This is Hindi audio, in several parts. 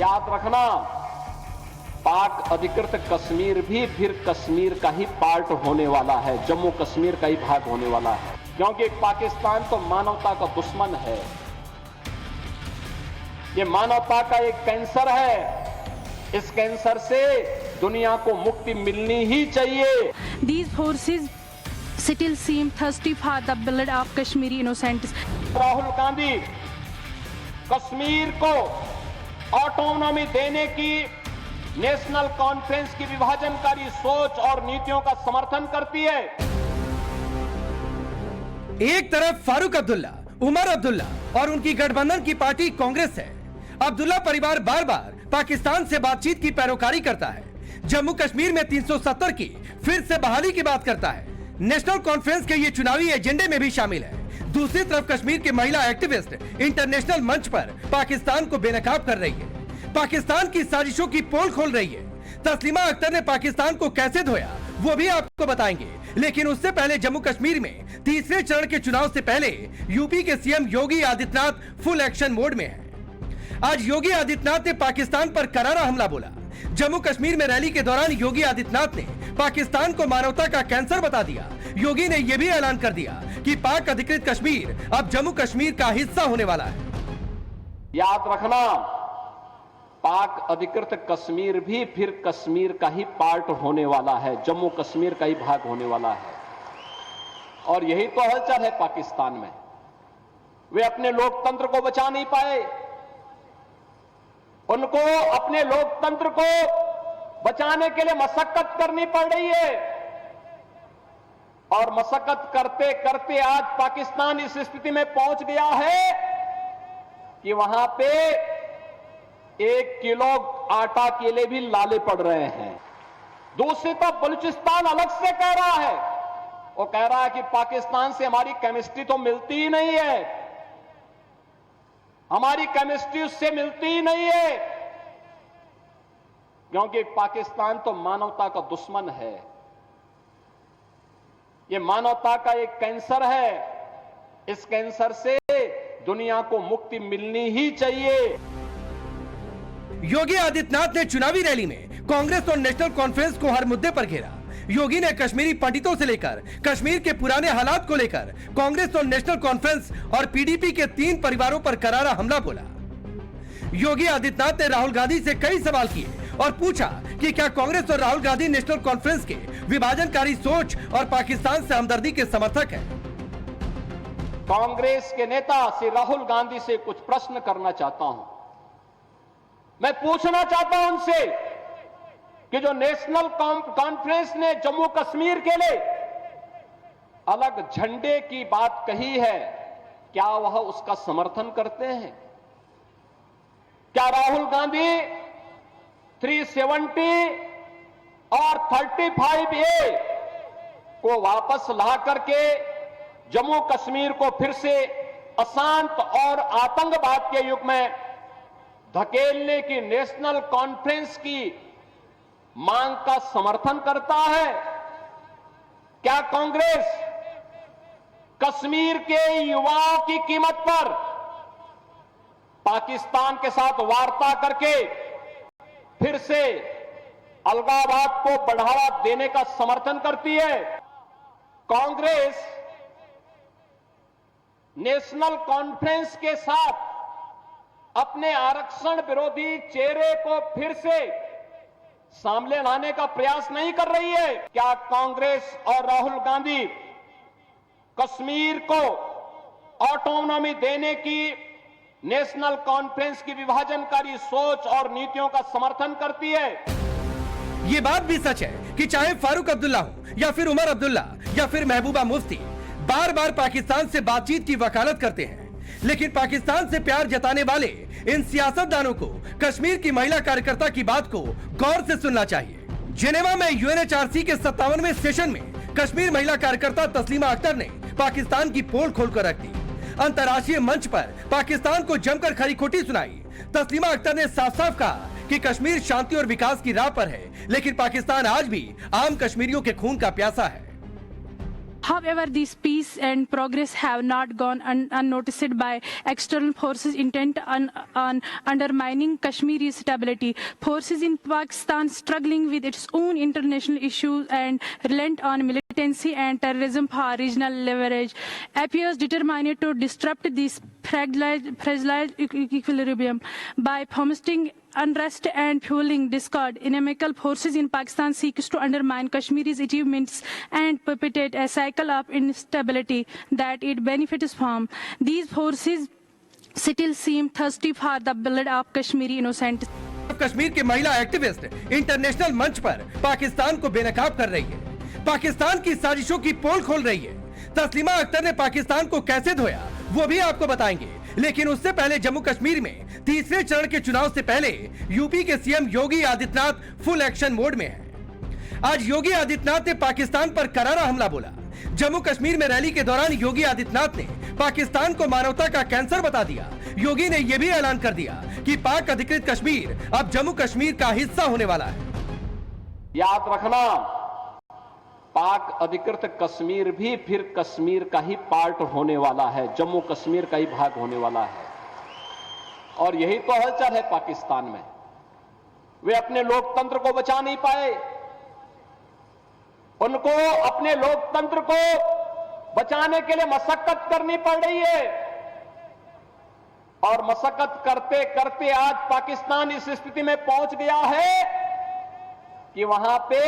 याद रखना, पाक अधिकृत कश्मीर भी फिर कश्मीर का ही पार्ट होने वाला है, जम्मू कश्मीर का ही भाग होने वाला है, क्योंकि पाकिस्तान तो मानवता का दुश्मन है। ये मानवता का एक कैंसर है। इस कैंसर से दुनिया को मुक्ति मिलनी ही चाहिए। These forces still seem thirsty for the blood of Kashmiri innocents. Rahul Gandhi Kashmir को ऑटोनॉमी देने की नेशनल कॉन्फ्रेंस की विभाजनकारी सोच और नीतियों का समर्थन करती है। एक तरफ फारूक अब्दुल्ला, उमर अब्दुल्ला और उनकी गठबंधन की पार्टी कांग्रेस है। अब्दुल्ला परिवार बार बार पाकिस्तान से बातचीत की पैरोकारी करता है, जम्मू कश्मीर में 370 की फिर से बहाली की बात करता है, नेशनल कॉन्फ्रेंस के ये चुनावी एजेंडे में भी शामिल है। दूसरी तरफ कश्मीर के महिला एक्टिविस्ट इंटरनेशनल मंच पर पाकिस्तान को बेनकाब कर रही है, पाकिस्तान की साजिशों की पोल खोल रही है। तस्लीमा अख्तर ने पाकिस्तान को कैसे धोया वो भी आपको बताएंगे, लेकिन उससे पहले जम्मू कश्मीर में तीसरे चरण के चुनाव से पहले यूपी के CM Yogi Adityanath full action mode में है। आज योगी आदित्यनाथ ने पाकिस्तान पर करारा हमला बोला। जम्मू कश्मीर में रैली के दौरान योगी आदित्यनाथ ने पाकिस्तान को मानवता का कैंसर बता दिया। योगी ने यह भी ऐलान कर दिया कि पाक अधिकृत कश्मीर अब जम्मू कश्मीर का हिस्सा होने वाला है। याद रखना, पाक अधिकृत कश्मीर भी फिर कश्मीर का ही पार्ट होने वाला है, जम्मू कश्मीर का ही भाग होने वाला है। और यही तो हलचल है पाकिस्तान में। वे अपने लोकतंत्र को बचा नहीं पाए। उनको अपने लोकतंत्र को बचाने के लिए मशक्कत करनी पड़ रही है, और मशक्कत करते करते आज पाकिस्तान इस स्थिति में पहुंच गया है कि वहां पे 1 किलो आटा के लिए भी लाले पड़ रहे हैं। दूसरी तरफ बलूचिस्तान अलग से कह रहा है, वो कह रहा है कि पाकिस्तान से हमारी केमिस्ट्री तो मिलती ही नहीं है, हमारी केमिस्ट्री उससे मिलती ही नहीं है, क्योंकि पाकिस्तान तो मानवता का दुश्मन है। ये मानवता का एक कैंसर है। इस कैंसर से दुनिया को मुक्ति मिलनी ही चाहिए। योगी आदित्यनाथ ने चुनावी रैली में कांग्रेस और नेशनल कॉन्फ्रेंस को हर मुद्दे पर घेरा। योगी ने कश्मीरी पंडितों से लेकर कश्मीर के पुराने हालात को लेकर कांग्रेस और नेशनल कॉन्फ्रेंस और पीडीपी के 3 परिवारों पर करारा हमला बोला। योगी आदित्यनाथ ने राहुल गांधी से कई सवाल किए और पूछा कि क्या कांग्रेस और राहुल गांधी नेशनल कॉन्फ्रेंस के विभाजनकारी सोच और पाकिस्तान से हमदर्दी के समर्थक हैं। कांग्रेस के नेता श्री राहुल गांधी से कुछ प्रश्न करना चाहता हूं। मैं पूछना चाहता हूं उनसे कि जो नेशनल कॉन्फ्रेंस ने जम्मू कश्मीर के लिए अलग झंडे की बात कही है, क्या वह उसका समर्थन करते हैं? क्या राहुल गांधी 370 और 35A को वापस ला करके जम्मू कश्मीर को फिर से अशांत और आतंकवाद के युग में धकेलने की नेशनल कॉन्फ्रेंस की मांग का समर्थन करता है? क्या कांग्रेस कश्मीर के युवाओं की कीमत पर पाकिस्तान के साथ वार्ता करके फिर से अलगाववाद को बढ़ावा देने का समर्थन करती है? कांग्रेस नेशनल कॉन्फ्रेंस के साथ अपने आरक्षण विरोधी चेहरे को फिर से सामने लाने का प्रयास नहीं कर रही है? क्या कांग्रेस और राहुल गांधी कश्मीर को ऑटोनॉमी देने की नेशनल कॉन्फ्रेंस की विभाजनकारी सोच और नीतियों का समर्थन करती है? ये बात भी सच है कि चाहे फारूक अब्दुल्ला हो या फिर उमर अब्दुल्ला या फिर महबूबा मुफ्ती बार बार पाकिस्तान से बातचीत की वकालत करते हैं, लेकिन पाकिस्तान से प्यार जताने वाले इन सियासतदानों को कश्मीर की महिला कार्यकर्ता की बात को गौर से सुनना चाहिए। जिनेवा में यूएनएचआरसी के 57वें सेशन में कश्मीर महिला कार्यकर्ता तस्लीमा अख्तर ने पाकिस्तान की पोल खोलकर रख दी। अंतर्राष्ट्रीय मंच पर पाकिस्तान को जमकर खरी खोटी सुनाई। तस्लीमा अख्तर ने साफ साफ कहा कि कश्मीर शांति और विकास की राह पर है, लेकिन पाकिस्तान आज भी आम कश्मीरियों के खून का प्यासा है। However, this peace and progress have not gone unnoticed by external forces intent on undermining Kashmiri's stability. Forces in Pakistan struggling with its own international issues and reliant on militancy and terrorism for regional leverage, appears determined to disrupt this fragile equilibrium by fomentating unrest and fueling discord. Inimical forces in Pakistan seeks to undermine Kashmiri's achievements and perpetuate a cycle of instability that it benefits from. These forces still seem thirsty for the blood of Kashmiri innocents. Kashmir के महिला एक्टिविस्ट इंटरनेशनल मंच पर पाकिस्तान को बेनकाब कर रही है, पाकिस्तान की साजिशों की पोल खोल रही है। तस्लीमा अख्तर ने पाकिस्तान को कैसे धोया वो भी आपको बताएंगे, लेकिन उससे पहले जम्मू कश्मीर में तीसरे चरण के चुनाव से पहले यूपी के CM Yogi Adityanath full action mode में हैं। आज योगी आदित्यनाथ ने पाकिस्तान पर करारा हमला बोला। जम्मू कश्मीर में रैली के दौरान योगी आदित्यनाथ ने पाकिस्तान को मानवता का कैंसर बता दिया। योगी ने यह भी ऐलान कर दिया कि पाक अधिकृत कश्मीर अब जम्मू कश्मीर का हिस्सा होने वाला है। याद रखना, पाक अधिकृत कश्मीर भी फिर कश्मीर का ही पार्ट होने वाला है, जम्मू कश्मीर का ही भाग होने वाला है। और यही तो हलचल है पाकिस्तान में। वे अपने लोकतंत्र को बचा नहीं पाए, उनको अपने लोकतंत्र को बचाने के लिए मशक्कत करनी पड़ रही है। और मशक्कत करते करते आज पाकिस्तान इस स्थिति में पहुंच गया है कि वहां पे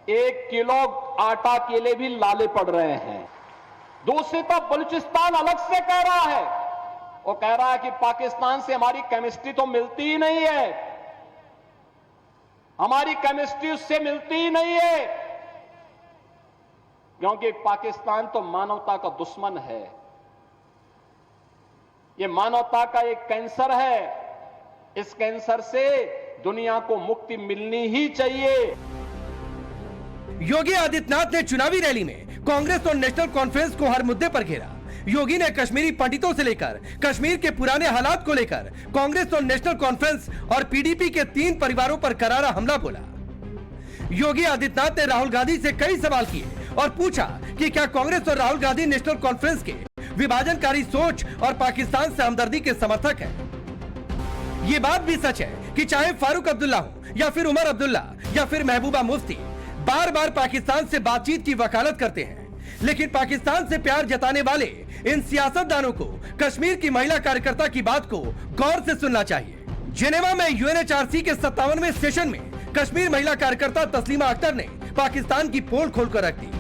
1 किलो आटा के लिए भी लाले पड़ रहे हैं। दूसरी तरफ बलूचिस्तान अलग से कह रहा है, वो कह रहा है कि पाकिस्तान से हमारी केमिस्ट्री तो मिलती ही नहीं है, हमारी केमिस्ट्री उससे मिलती ही नहीं है, क्योंकि पाकिस्तान तो मानवता का दुश्मन है। ये मानवता का एक कैंसर है, इस कैंसर से दुनिया को मुक्ति मिलनी ही चाहिए। योगी आदित्यनाथ ने चुनावी रैली में कांग्रेस और नेशनल कॉन्फ्रेंस को हर मुद्दे पर घेरा। योगी ने कश्मीरी पंडितों से लेकर कश्मीर के पुराने हालात को लेकर कांग्रेस और नेशनल कॉन्फ्रेंस और पीडीपी के 3 परिवारों पर करारा हमला बोला। योगी आदित्यनाथ ने राहुल गांधी से कई सवाल किए और पूछा कि क्या कांग्रेस और राहुल गांधी नेशनल कॉन्फ्रेंस के विभाजनकारी सोच और पाकिस्तान से हमदर्दी के समर्थक हैं। ये बात भी सच है कि चाहे फारूक अब्दुल्ला हो या फिर उमर अब्दुल्ला या फिर महबूबा मुफ्ती बार बार पाकिस्तान से बातचीत की वकालत करते हैं, लेकिन पाकिस्तान से प्यार जताने वाले इन सियासतदानों को कश्मीर की महिला कार्यकर्ता की बात को गौर से सुनना चाहिए। जिनेवा में यूएनएचआरसी के 57वें सेशन में कश्मीर महिला कार्यकर्ता तस्लीमा अख्तर ने पाकिस्तान की पोल खोलकर रख दी।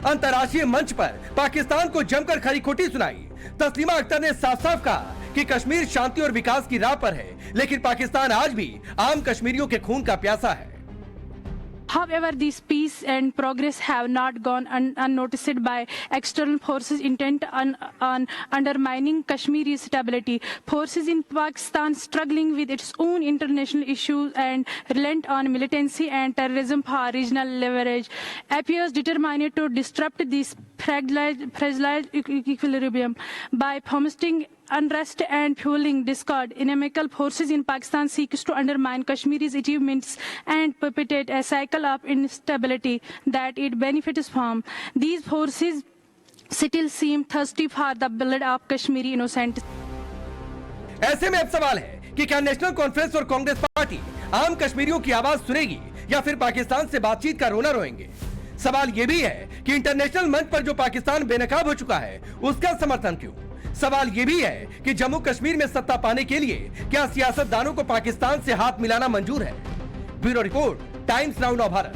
अंतर्राष्ट्रीय मंच पर पाकिस्तान को जमकर खरी खोटी सुनाई। तस्लीमा अख्तर ने साफ साफ कहा कि कश्मीर शांति और विकास की राह पर है, लेकिन पाकिस्तान आज भी आम कश्मीरियों के खून का प्यासा है। However, this peace and progress have not gone unnoticed by external forces intent on undermining Kashmiri's stability. Forces in Pakistan struggling with its own international issues and reliant on militancy and terrorism for regional leverage, appears determined to disrupt this fragile equilibrium by fomentating unrest and fueling discord. Inimical forces in Pakistan seeks to undermine Kashmiri's achievements and perpetuate a cycle of instability that it benefits from. These forces still seem thirsty for the blood of Kashmiri innocents. ऐसे में अब सवाल है कि क्या नेशनल कॉन्फ्रेंस और कांग्रेस पार्टी आम कश्मीरियों की आवाज सुनेगी या फिर पाकिस्तान से बातचीत का रोना रोएंगे। सवाल ये भी है कि इंटरनेशनल मंच पर जो पाकिस्तान बेनकाब हो चुका है उसका समर्थन क्यों। सवाल ये भी है कि जम्मू कश्मीर में सत्ता पाने के लिए क्या सियासतदानों को पाकिस्तान से हाथ मिलाना मंजूर है। ब्यूरो रिपोर्ट, टाइम्स नाउ नव भारत।